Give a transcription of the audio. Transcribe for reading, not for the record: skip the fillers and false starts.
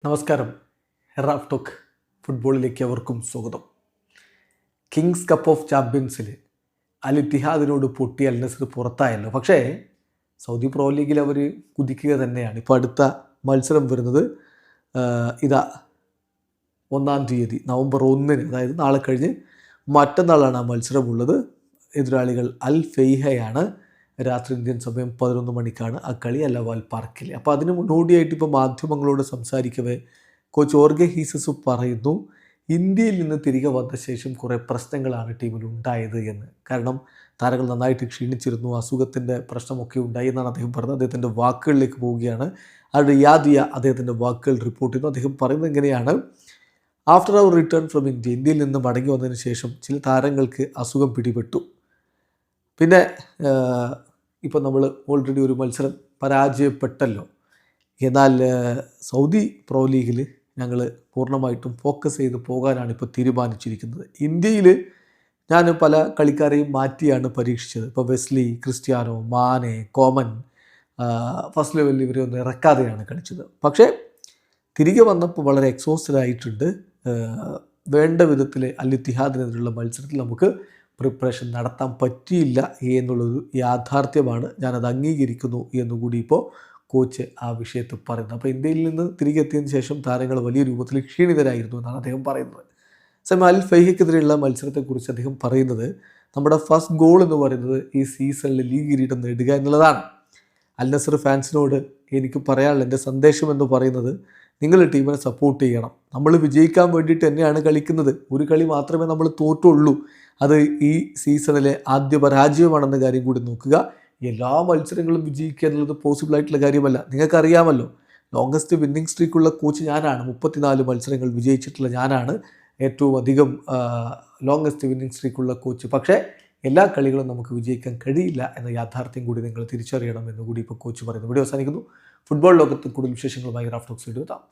നമസ്കാരം. Raf talk ഫുട്ബോളിലേക്ക് അവർക്കും സ്വാഗതം. കിങ്സ് കപ്പ് ഓഫ് ചാമ്പ്യൻസിൽ അൽ ഇത്തിഹാദിനോട് പൊട്ടി അൽ നസർ പുറത്തായല്ലോ. പക്ഷേ സൗദി പ്രോ ലീഗിൽ അവർ കുതിക്കുക തന്നെയാണ്. ഇപ്പോൾ അടുത്ത മത്സരം വരുന്നത് ഇതാ 1-ാം തീയതി നവംബർ 1-ന്, അതായത് നാളെ കഴിഞ്ഞ് മറ്റന്നാളാണ് ആ മത്സരമുള്ളത്. എതിരാളികൾ അൽ ഫെയ്ഹയാണ്. രാത്രി ഇന്ത്യൻ സമയം 11 മണിക്കാണ് ആ കളി അലവാൽ പാർക്കിൽ. അപ്പോൾ അതിന് മുന്നോടിയായിട്ട് ഇപ്പോൾ മാധ്യമങ്ങളോട് സംസാരിക്കവേ കോച്ച് ഓർഗെ ഹീസസ് പറയുന്നു, ഇന്ത്യയിൽ നിന്ന് തിരികെ വന്ന ശേഷം കുറേ പ്രശ്നങ്ങളാണ് ടീമിൽ ഉണ്ടായത് എന്ന്. കാരണം താരങ്ങൾ നന്നായിട്ട് ക്ഷീണിച്ചിരുന്നു, അസുഖത്തിൻ്റെ പ്രശ്നമൊക്കെ ഉണ്ടായി എന്നാണ് അദ്ദേഹം പറഞ്ഞത്. അദ്ദേഹത്തിൻ്റെ വാക്കുകളിലേക്ക് പോവുകയാണ്. റിയാദിയ അദ്ദേഹത്തിൻ്റെ വാക്കുകൾ റിപ്പോർട്ട് ചെയ്യുന്നു. അദ്ദേഹം പറയുന്നത് എങ്ങനെയാണ്: ആഫ്റ്റർ അവർ റിട്ടേൺ ഫ്രം ഇന്ത്യയിൽ നിന്ന് മടങ്ങി വന്നതിന് ശേഷം ചില താരങ്ങൾക്ക് അസുഖം പിടിപെട്ടു. പിന്നെ ഇപ്പോൾ നമ്മൾ ഓൾറെഡി ഒരു മത്സരം പരാജയപ്പെട്ടല്ലോ. എന്നാൽ സൗദി പ്രോ ലീഗിൽ ഞങ്ങൾ പൂർണ്ണമായിട്ടും ഫോക്കസ് ചെയ്ത് പോകാനാണ് ഇപ്പോൾ തീരുമാനിച്ചിരിക്കുന്നത്. ഇന്ത്യയിൽ ഞാൻ പല കളിക്കാരെയും മാറ്റിയാണ് പരീക്ഷിച്ചത്. ഇപ്പോൾ വെസ്ലി, ക്രിസ്ത്യാനോ, മാനെ, കോമൻ, ഫസ്റ്റ് ലെവലിൽ ഇവരെ ഒന്നും ഇറക്കാതെയാണ് കളിച്ചത്. പക്ഷേ തിരികെ വന്നപ്പോൾ വളരെ എക്സോസ്റ്റഡ് ആയിട്ടുണ്ട്. വേണ്ട വിധത്തിൽ അൽ ഇത്തിഹാദിനെതിരെയുള്ള മത്സരത്തിൽ നമുക്ക് പ്രിപ്പറേഷൻ നടത്താൻ പറ്റിയില്ല എന്നുള്ളൊരു യാഥാർത്ഥ്യമാണ്. ഞാനത് അംഗീകരിക്കുന്നു എന്നുകൂടി ഇപ്പോൾ കോച്ച് ആ വിഷയത്തിൽ പറയുന്നത്. അപ്പോൾ ഇന്ത്യയിൽ നിന്ന് തിരികെ എത്തിയതിന് ശേഷം താരങ്ങൾ വലിയ രൂപത്തിൽ ക്ഷീണിതരായിരുന്നു എന്നാണ് അദ്ദേഹം പറയുന്നത്. അൽ ഫെയ്ഹയ്ക്കെതിരെയുള്ള മത്സരത്തെക്കുറിച്ച് അദ്ദേഹം പറയുന്നത്, നമ്മുടെ ഫസ്റ്റ് ഗോൾ എന്ന് പറയുന്നത് ഈ സീസണിൽ ലീഗ് കിരീടം നേടുക എന്നുള്ളതാണ്. അൽ നസർ ഫാൻസിനോട് എനിക്ക് പറയാനുള്ള എൻ്റെ സന്ദേശം എന്ന് പറയുന്നത്, നിങ്ങൾ ടീമിനെ സപ്പോർട്ട് ചെയ്യണം. നമ്മൾ വിജയിക്കാൻ വേണ്ടിയിട്ട് തന്നെയാണ് കളിക്കുന്നത്. ഒരു കളി മാത്രമേ നമ്മൾ തോറ്റുള്ളൂ. അത് ഈ സീസണിലെ ആദ്യ പരാജയമാണെന്ന കാര്യം കൂടി നോക്കുക. എല്ലാ മത്സരങ്ങളും വിജയിക്കുക എന്നുള്ളത് പോസിബിൾ ആയിട്ടുള്ള കാര്യമല്ല. നിങ്ങൾക്കറിയാമല്ലോ, ലോങ്കസ്റ്റ് വിന്നിങ് സ്ട്രീക്കുള്ള കോച്ച് ഞാനാണ്. 34 മത്സരങ്ങൾ വിജയിച്ചിട്ടുള്ള ഞാനാണ് ഏറ്റവും അധികം ലോങ്കസ്റ്റ് വിന്നിങ് സ്ട്രീക്കുള്ള കോച്ച്. പക്ഷേ എല്ലാ കളികളും നമുക്ക് വിജയിക്കാൻ കഴിയില്ല എന്ന യാഥാർത്ഥ്യം കൂടി നിങ്ങൾ തിരിച്ചറിയണം എന്നുകൂടി ഇപ്പോൾ കോച്ച് പറയുന്നു. വീഡിയോ അവസാനിക്കുന്നു. ഫുട്ബോൾ ലോകത്ത് കൂടുതൽ വിശേഷങ്ങളുമായി റാഫ് ടോക്സ് വീഡിയോ എത്താം.